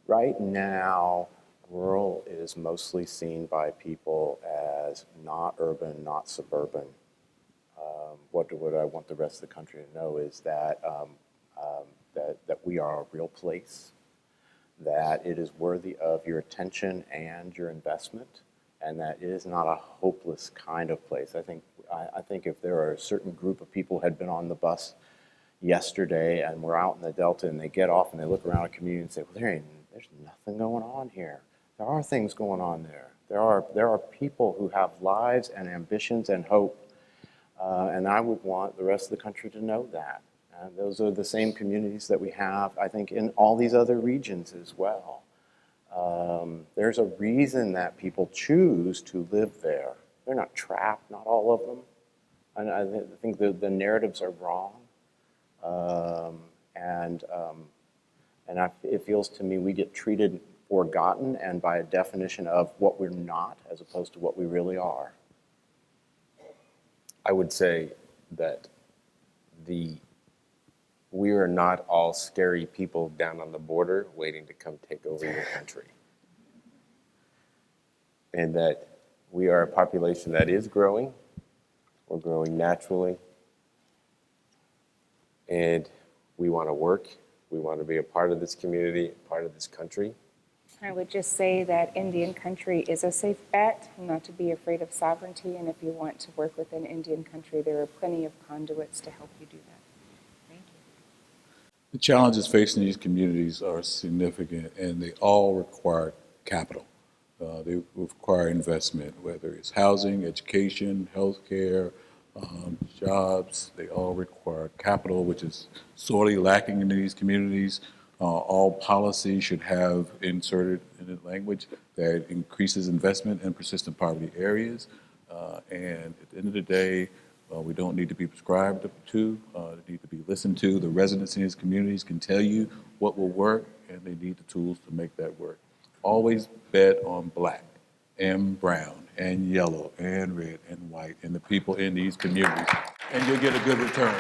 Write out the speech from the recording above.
Right now, rural is mostly seen by people as not urban, not suburban. What I want the rest of the country to know is that, that we are a real place, that it is worthy of your attention and your investment, and that it is not a hopeless kind of place. I think if there are a certain group of people who had been on the bus yesterday and we're out in the Delta and they get off and they look around a community and say, well, there's nothing going on here. There are things going on there. There are people who have lives and ambitions and hope. And I would want the rest of the country to know that. And those are the same communities that we have, I think, in all these other regions as well. There's a reason that people choose to live there. They're not trapped, not all of them. And I think the narratives are wrong. It feels to me we get treated forgotten and by a definition of what we're not as opposed to what we really are. I would say that we are not all scary people down on the border waiting to come take over your country. And that we are a population that is growing. We're growing naturally. And we want to work. We want to be a part of this community, a part of this country. I would just say that Indian country is a safe bet, not to be afraid of sovereignty, and if you want to work within Indian country, there are plenty of conduits to help you do that. Thank you. The challenges facing these communities are significant, and they all require capital. They require investment, whether it's housing, education, healthcare, jobs. They all require capital, which is sorely lacking in these communities. All policy should have inserted in it language that increases investment in persistent poverty areas. And at the end of the day, we don't need to be prescribed to. They need to be listened to. The residents in these communities can tell you what will work, and they need the tools to make that work. Always bet on black and brown and yellow and red and white and the people in these communities, and you'll get a good return.